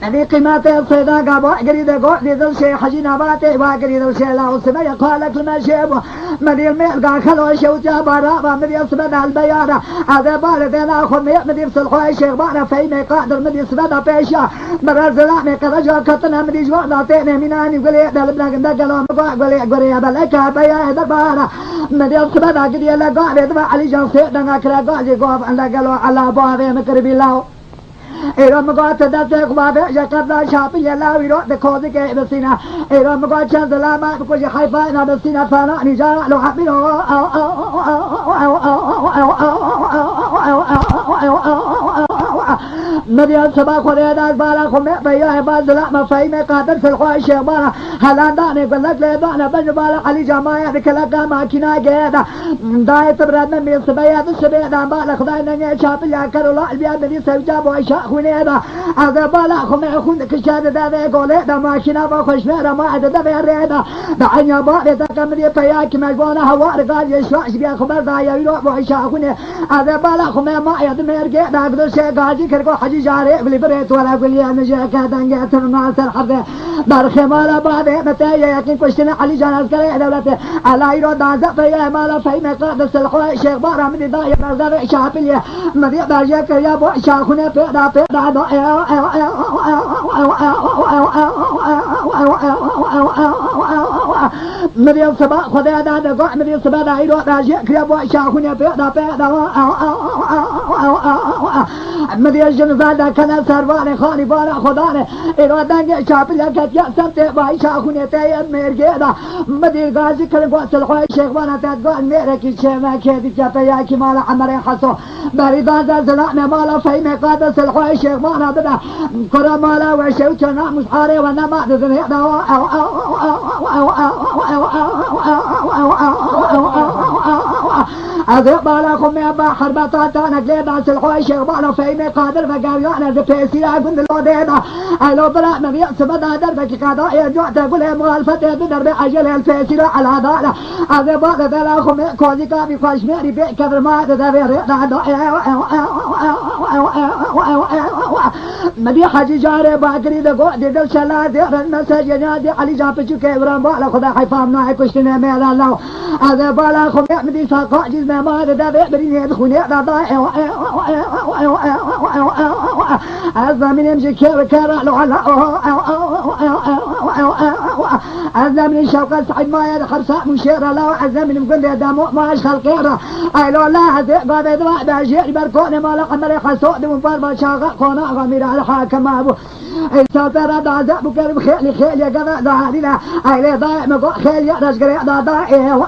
هذه قيمة الصداقة وقريد قريد الشيء حجي نباتي وقريد الشيء لا وسمى يقال لك المشيب مدير ميلقى خلو شوجا برا مدير سبدا البيانة هذا بارد انا اخذ مدير صلحوي الشيخ بانا فيما قادر مدير سبدا بيشا مرر زلامي قرجا كتنا مدير جوانا تيني مناني قولي دلبنا قندقلو مقا قولي بلكا بيا دبانا مدير سبدا قدي لقا دبا علي جنسي دنگا كرا قاجي قوف اندقلو على بابي مكربي لاو ایران مقاط دست قبابه جکرنا شاپی یلاوی رو دکوزی که بسینا ایران مقاط چند زلامه بکوشی حیفا اینا بسینا فانا نیجا لو حبیرو مديان سبا خوريد بالا خمي بياه بازلا مفايم قادر سلخوا شيبانا هلان داني قلت لي بانا بجبالا علي جماعة بكلاكا ماكينا جيدا داي تبرد من ميل سبايا بسبيدا بالا خداي نجي شابل يا كرولا البيان بدي سوجا بوشا خونيدا هذا بالا خمي خون كشاد دابي قولي دا ماكينا بخش ميرا ما عد دابي ريدا دعيا بالي تكمري بياك مجبونا هوار قال يشواش بيا خبر دا يويرو بوشا خوني هذا بالا خمي ما يد ميرجي دا قدر شي قاجي كركو حجي جاري بلي بريت ولا قولي انا جاكا دنجات مع سرحبه برخي مالا بعد متى يكن كشتنا علي جان عسكري دولتي على يرو دازا فيا مالا في مقاد السلخوي الشيخ بارا من داير نظر شعبيه مدي باجيك يا بو شاخونه بدا مدي سبا خدای داد گو مدي سبا دایرو باجيك يا بو شاخونه بدا مدي جنزادا كان سروان خاني بارا خدانه ارادنگ شعبيه كتيا سنت باي شاخونه تي مرجدا مدي غازي كل قوس الخوي شيخ وانا تقول ميرك شيما كيدي جابيا كي مال عمر حسو بريدا زلنا مال في مقادس الخوي شيخ وانا بدا كرا مالا وشوتنا مشعاري وانا ما دزني أذهب بالكم يا با حربات أنا قلنا سلخوي شيخ وانا في مقادر فقال أنا زبيسي أقول الودينا ألو بلا من يأسب دربك كذا يرجع تقول مخالفة بدرب أجل الفيسير على هذا هذا بعد ذلك كوزي كابي فاشميري بكبر ما تدبر مدي حاجي جاري باكري دقو دقل شلا دقل المساج ينادي علي جابشو كيبران بالا خدا حفام ناعي كشتنا ميلا الله هذا بالا خمي مدي ساقا جزم ما تدبر بريني يدخوني هذا من يمشي كير لو على هذا من الشوكة سعيد ما يدخل ساق مشيرة لو هذا من مقند دمو ما أشخل كيرة أيلو الله هذا بابا دواء باجير بركون ما لقمر خسود من فرما شاقة قونا غمير على حاكم أبو الساتر دعزة بكرم خيل خيل يا جماعة دعالنا أيلي ضايع مقو خيل يا رجل ضايع